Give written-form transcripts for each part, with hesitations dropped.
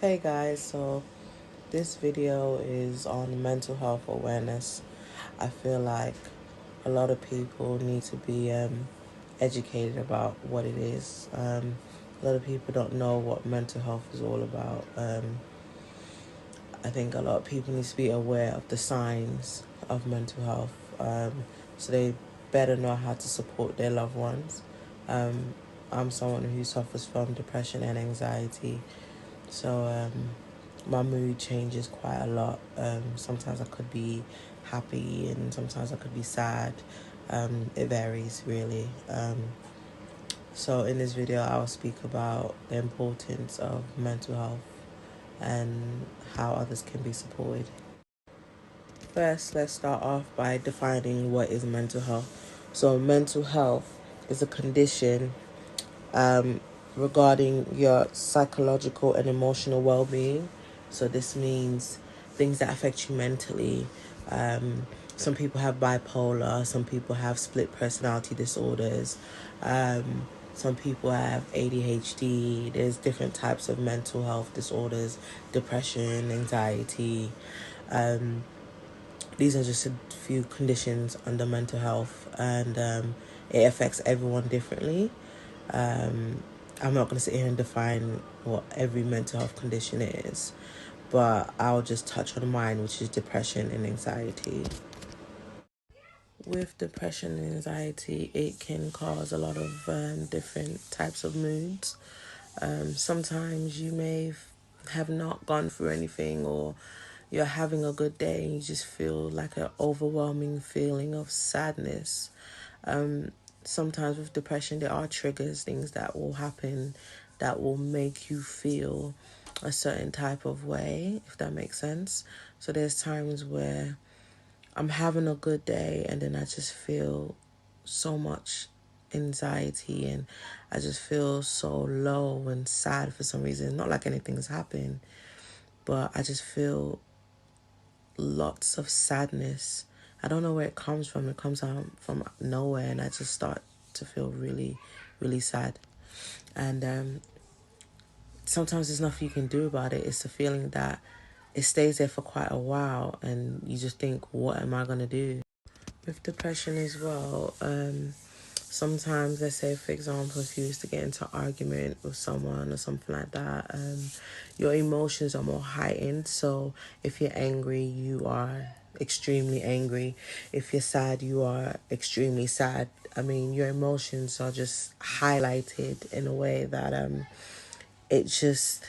Hey guys, so this video is on mental health awareness. I feel like a lot of people need to be educated about what it is. A lot of people don't know what mental health is all about. I think a lot of people need to be aware of the signs of mental health, so they better know how to support their loved ones. I'm someone who suffers from depression and anxiety, so my mood changes quite a lot. Sometimes I could be happy and sometimes I could be sad. It varies really. So in this video, I'll speak about the importance of mental health and how others can be supported. First, let's start off by defining what is mental health. So mental health is a condition regarding your psychological and emotional well-being. So this means things that affect you mentally. Some people have bipolar, some people have split personality disorders, some people have ADHD. There's different types of mental health disorders, depression, anxiety. These are just a few conditions under mental health, and it affects everyone differently. I'm not going to sit here and define what every mental health condition is, but I'll just touch on mine, which is depression and anxiety. With depression and anxiety, it can cause a lot of different types of moods. Sometimes you may have not gone through anything, or you're having a good day and you just feel like an overwhelming feeling of sadness. Sometimes with depression, there are triggers, things that will happen that will make you feel a certain type of way, if that makes sense. So there's times where I'm having a good day and then I just feel so much anxiety and I just feel so low and sad for some reason. Not like anything's happened, but I just feel lots of sadness. I don't know where it comes from. It comes out from nowhere and I just start to feel really, really sad. And sometimes there's nothing you can do about it. It's a feeling that it stays there for quite a while and you just think, what am I going to do? With depression as well, sometimes, let's say, for example, if you used to get into an argument with someone or something like that, your emotions are more heightened. So if you're angry, you are extremely angry. If you're sad, you are extremely sad. I mean, your emotions are just highlighted in a way that it just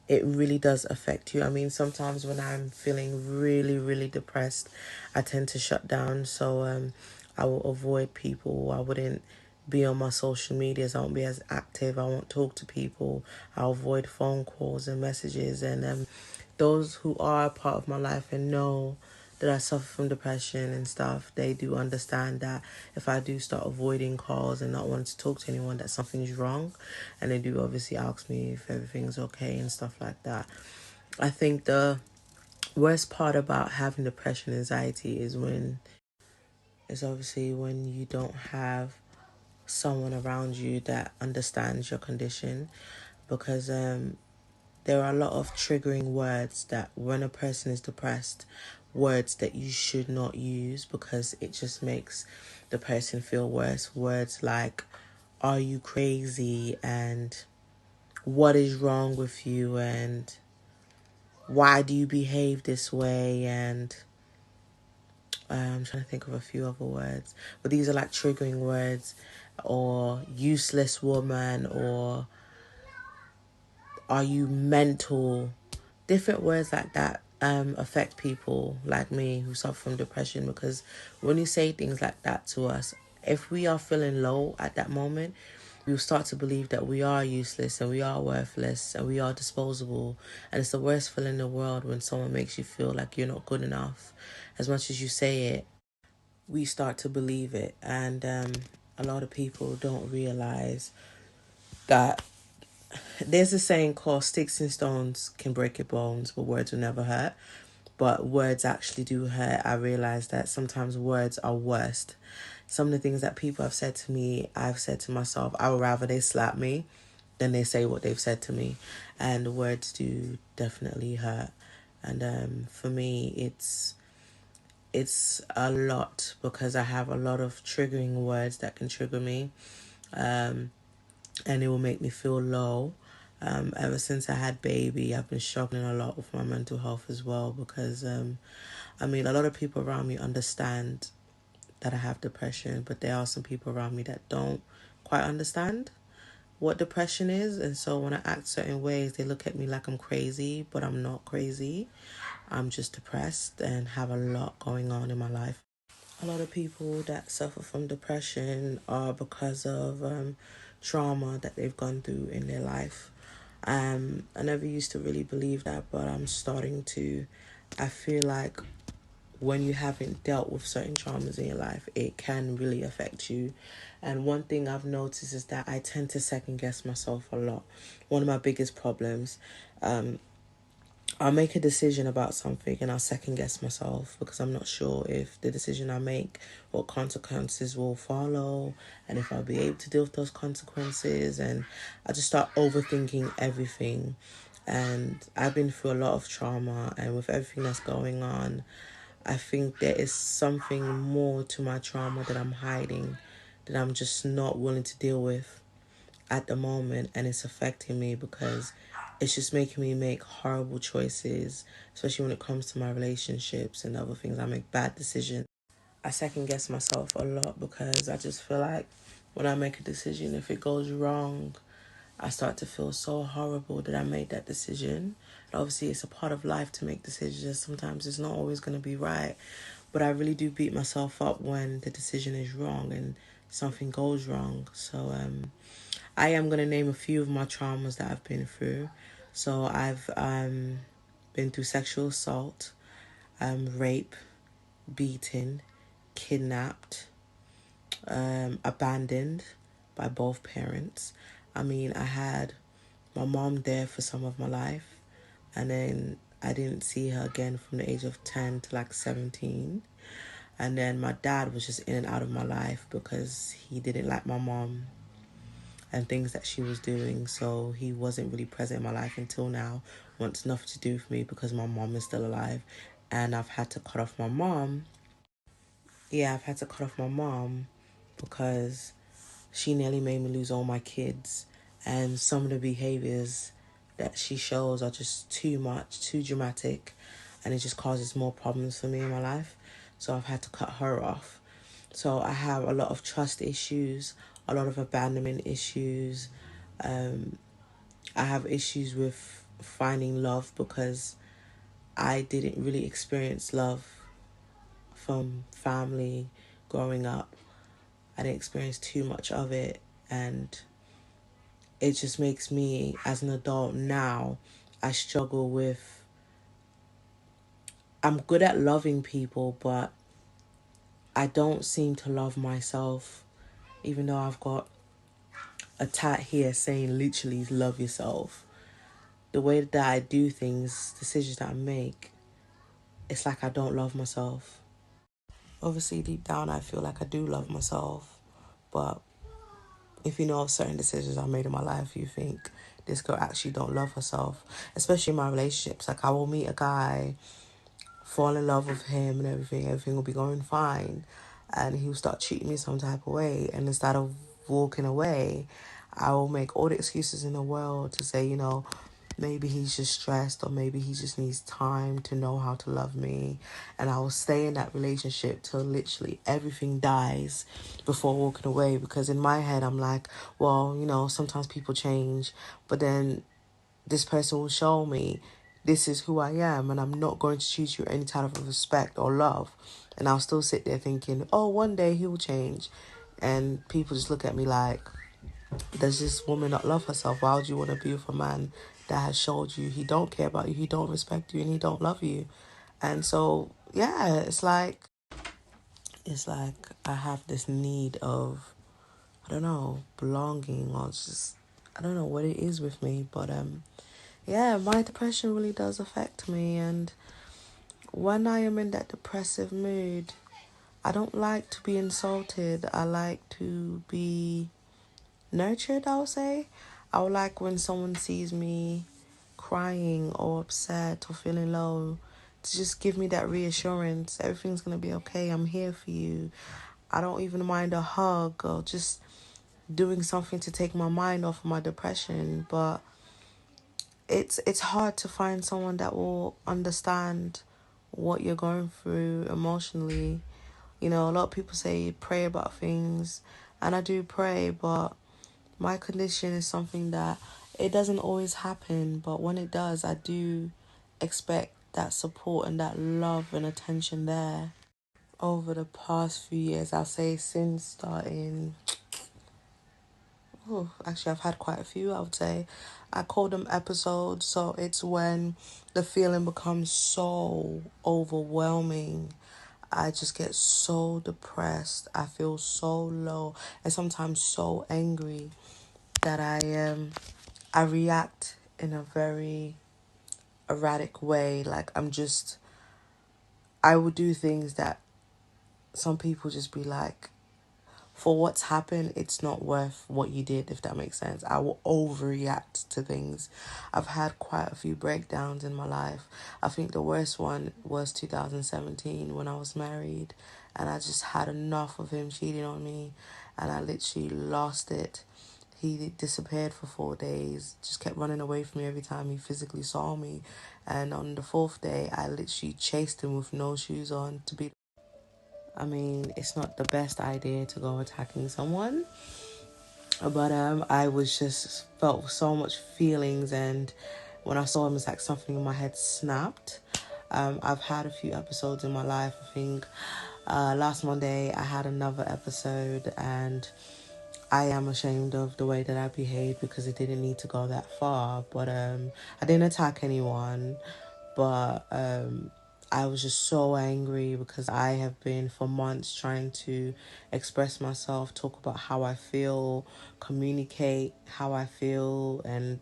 it really does affect you. I mean, sometimes when I'm feeling really, really depressed, I tend to shut down. So I will avoid people. I wouldn't be on my social medias. I won't be as active. I won't talk to people. I'll avoid phone calls and messages. And those who are a part of my life and know that I suffer from depression and stuff, they do understand that if I do start avoiding calls and not wanting to talk to anyone, that something's wrong. And they do obviously ask me if everything's okay and stuff like that. I think the worst part about having depression and anxiety is obviously when you don't have someone around you that understands your condition, because there are a lot of triggering words that when a person is depressed, words that you should not use because it just makes the person feel worse. Words like, are you crazy? And what is wrong with you? And why do you behave this way? And I'm trying to think of a few other words. But these are like triggering words, or useless woman, or are you mental? Different words like that affect people like me who suffer from depression, because when you say things like that to us, if we are feeling low at that moment, we will start to believe that we are useless and we are worthless and we are disposable. And it's the worst feeling in the world when someone makes you feel like you're not good enough. As much as you say it, we start to believe it. And a lot of people don't realize that there's a saying called sticks and stones can break your bones, but words will never hurt. But words actually do hurt. I realize that sometimes words are worst. Some of the things that people have said to me, I've said to myself, I would rather they slap me then they say what they've said to me, and the words do definitely hurt. And for me, it's a lot because I have a lot of triggering words that can trigger me, and it will make me feel low. Ever since I had baby, I've been struggling a lot with my mental health as well because, I mean, a lot of people around me understand that I have depression, but there are some people around me that don't quite understand what depression is. And so when I act certain ways, they look at me like I'm crazy, but I'm not crazy. I'm just depressed and have a lot going on in my life. A lot of people that suffer from depression are because of trauma that they've gone through in their life. I never used to really believe that, but I'm starting to. I feel like when you haven't dealt with certain traumas in your life, it can really affect you. And one thing I've noticed is that I tend to second guess myself a lot. One of my biggest problems, I'll make a decision about something and I'll second guess myself because I'm not sure if the decision I make, what consequences will follow, and if I'll be able to deal with those consequences. And I just start overthinking everything. And I've been through a lot of trauma, and with everything that's going on, I think there is something more to my trauma that I'm hiding, that I'm just not willing to deal with at the moment, and it's affecting me because it's just making me make horrible choices, especially when it comes to my relationships and other things. I make bad decisions. I second guess myself a lot because I just feel like when I make a decision, if it goes wrong, I start to feel so horrible that I made that decision. And obviously, it's a part of life to make decisions. Sometimes it's not always going to be right. But I really do beat myself up when the decision is wrong and something goes wrong. So I am going to name a few of my traumas that I've been through. So I've been through sexual assault, rape, beaten, kidnapped, abandoned by both parents. I mean, I had my mom there for some of my life, and then I didn't see her again from the age of 10 to like 17. And then my dad was just in and out of my life because he didn't like my mom and things that she was doing. So he wasn't really present in my life until now. Wants nothing to do with me because my mom is still alive. And I've had to cut off my mom. Yeah, I've had to cut off my mom because she nearly made me lose all my kids. And some of the behaviors that she shows are just too much, too dramatic. And it just causes more problems for me in my life. So I've had to cut her off. So I have a lot of trust issues, a lot of abandonment issues. I have issues with finding love because I didn't really experience love from family growing up. I didn't experience too much of it, and it just makes me, as an adult now, I struggle with. I'm good at loving people, but I don't seem to love myself, even though I've got a tat here saying literally love yourself. The way that I do things, decisions that I make, it's like I don't love myself. Obviously, deep down, I feel like I do love myself, but if you know of certain decisions I made in my life, you think this girl actually don't love herself, especially in my relationships. Like, I will meet a guy, fall in love with him and everything will be going fine, and he'll start treating me some type of way, and instead of walking away, I will make all the excuses in the world to say, maybe he's just stressed, or maybe he just needs time to know how to love me. And I will stay in that relationship till literally everything dies before walking away, because in my head I'm like, well, sometimes people change, but then this person will show me this is who I am, and I'm not going to treat you with any type of respect or love. And I'll still sit there thinking, oh, one day he will change. And people just look at me like, does this woman not love herself? Why would you want to be with a man that has showed you he don't care about you, he don't respect you, and he don't love you? And so, yeah, it's like I have this need of, I don't know, belonging, or just, I don't know what it is with me, but yeah, my depression really does affect me. And when I am in that depressive mood, I don't like to be insulted. I like to be nurtured, I would say. I would like when someone sees me crying or upset or feeling low to just give me that reassurance. Everything's going to be okay. I'm here for you. I don't even mind a hug or just doing something to take my mind off of my depression. But it's hard to find someone that will understand what you're going through emotionally. You know, a lot of people say pray about things, and I do pray, but my condition is something that it doesn't always happen, but when it does, I do expect that support and that love and attention there. Over the past few years, I'll say since starting, oh, actually, I've had quite a few, I would say. I call them episodes, so it's when the feeling becomes so overwhelming. I just get so depressed. I feel so low and sometimes so angry that I react in a very erratic way. Like I would do things that some people just be like, for what's happened, it's not worth what you did, if that makes sense. I will overreact to things. I've had quite a few breakdowns in my life. I think the worst one was 2017 when I was married and I just had enough of him cheating on me and I literally lost it. He disappeared for 4 days, just kept running away from me every time he physically saw me. And on the fourth day, I literally chased him with no shoes on to be. I mean, it's not the best idea to go attacking someone, but I was just felt so much feelings, and when I saw him, it's like something in my head snapped. I've had a few episodes in my life. I think last Monday I had another episode, and I am ashamed of the way that I behaved because it didn't need to go that far. But I didn't attack anyone, but I was just so angry because I have been for months trying to express myself, talk about how I feel, communicate how I feel, and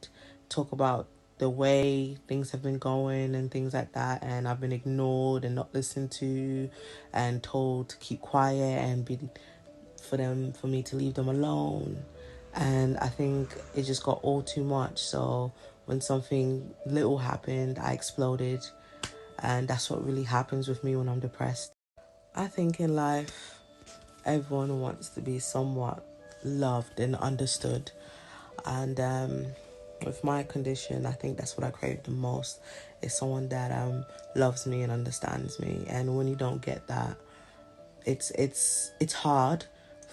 talk about the way things have been going and things like that. And I've been ignored and not listened to and told to keep quiet and be for me to leave them alone. And I think it just got all too much. So when something little happened, I exploded. And that's what really happens with me when I'm depressed. I think in life, everyone wants to be somewhat loved and understood. And with my condition, I think that's what I crave the most, is someone that loves me and understands me. And when you don't get that, it's hard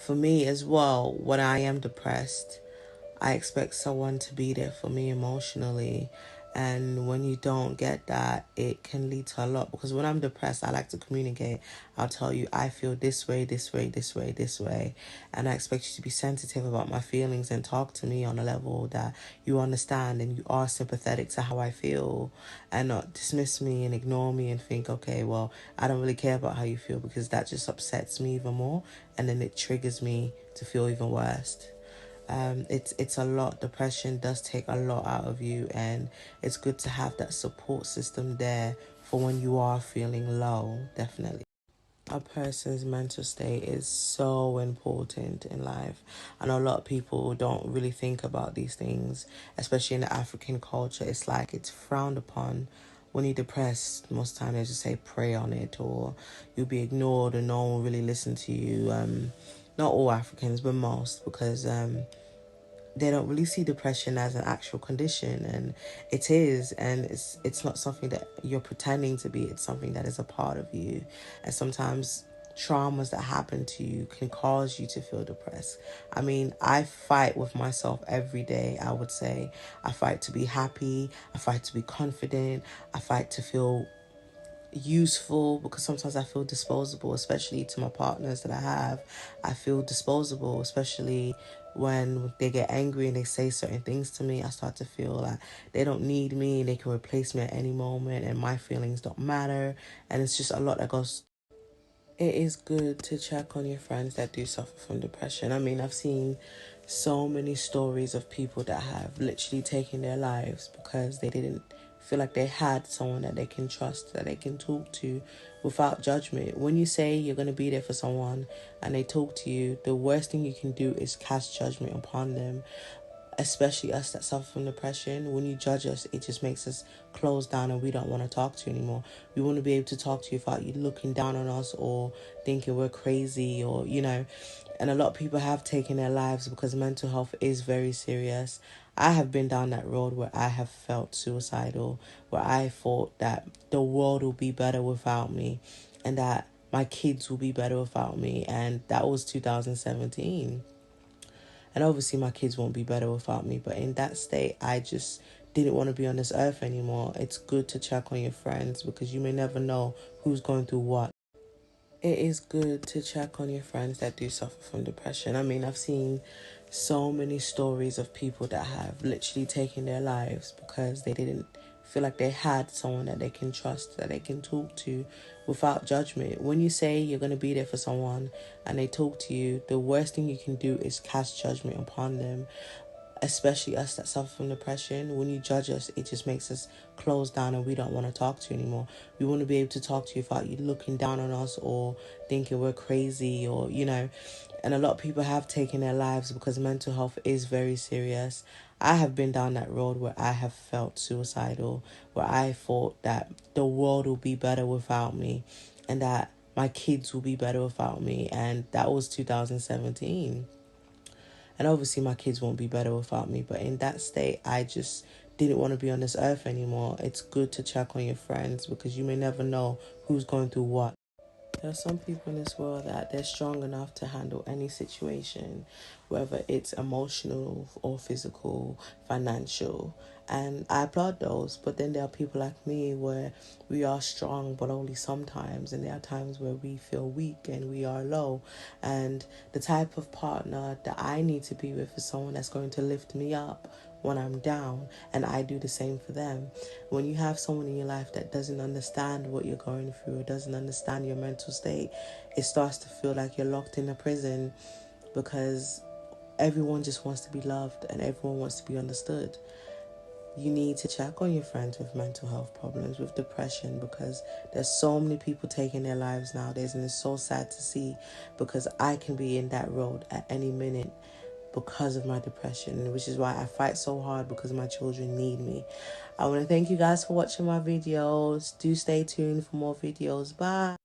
for me as well. When I am depressed, I expect someone to be there for me emotionally. And when you don't get that, it can lead to a lot. Because when I'm depressed, I like to communicate. I'll tell you, I feel this way, this way, this way, this way. And I expect you to be sensitive about my feelings and talk to me on a level that you understand and you are sympathetic to how I feel, and not dismiss me and ignore me and think, okay, well, I don't really care about how you feel, because that just upsets me even more. And then it triggers me to feel even worse. It's a lot. Depression does take a lot out of you, and it's good to have that support system there for when you are feeling low. Definitely, a person's mental state is so important in life. I know a lot of people don't really think about these things, especially in the African culture. It's like it's frowned upon. When you're depressed, most time they just say pray on it, or you'll be ignored and no one will really listen to you. Not all Africans, but most, because they don't really see depression as an actual condition, and it is. And it's not something that you're pretending to be. It's something that is a part of you. And sometimes traumas that happen to you can cause you to feel depressed. I mean, I fight with myself every day. I would say I fight to be happy, I fight to be confident, I fight to feel useful, because sometimes I feel disposable, especially to my partners that I have. I feel disposable, especially when they get angry and they say certain things to me. I start to feel like they don't need me, they can replace me at any moment, and my feelings don't matter. And it's just a lot that goes. It is good to check on your friends that do suffer from depression. I mean, I've seen so many stories of people that have literally taken their lives because they didn't feel like they had someone that they can trust, that they can talk to without judgment. When you say you're going to be there for someone and they talk to you, the worst thing you can do is cast judgment upon them. especially us that suffer from depression. When you judge us, it just makes us close down and we don't want to talk to you anymore. We want to be able to talk to you without you looking down on us or thinking we're crazy or, and a lot of people have taken their lives because mental health is very serious. I have been down that road where I have felt suicidal, where I thought that the world will be better without me and that my kids will be better without me. And that was 2017. And obviously my kids won't be better without me. But in that state, I just didn't want to be on this earth anymore. It's good to check on your friends because you may never know who's going through what. It is good to check on your friends that do suffer from depression. I mean, I've seen so many stories of people that have literally taken their lives because they didn't feel like they had someone that they can trust, that they can talk to without judgment. When you say you're going to be there for someone and they talk to you, the worst thing you can do is cast judgment upon them, especially us that suffer from depression. When you judge us, it just makes us close down and we don't want to talk to you anymore. We want to be able to talk to you without you looking down on us or thinking we're crazy or, and a lot of people have taken their lives because mental health is very serious. I have been down that road where I have felt suicidal, where I thought that the world will be better without me and that my kids will be better without me. And that was 2017. And obviously my kids won't be better without me. But in that state, I just didn't want to be on this earth anymore. It's good to check on your friends because you may never know who's going through what. There are some people in this world that they're strong enough to handle any situation, whether it's emotional or physical, financial. And I applaud those. But then there are people like me where we are strong, but only sometimes. And there are times where we feel weak and we are low. And the type of partner that I need to be with is someone that's going to lift me up when I'm down, and I do the same for them. When you have someone in your life that doesn't understand what you're going through or doesn't understand your mental state, it starts to feel like you're locked in a prison because everyone just wants to be loved and everyone wants to be understood. You need to check on your friends with mental health problems, with depression, because there's so many people taking their lives nowadays, and it's so sad to see because I can be in that road at any minute because of my depression, which is why I fight so hard because my children need me. I want to thank you guys for watching my videos. Do stay tuned for more videos. Bye.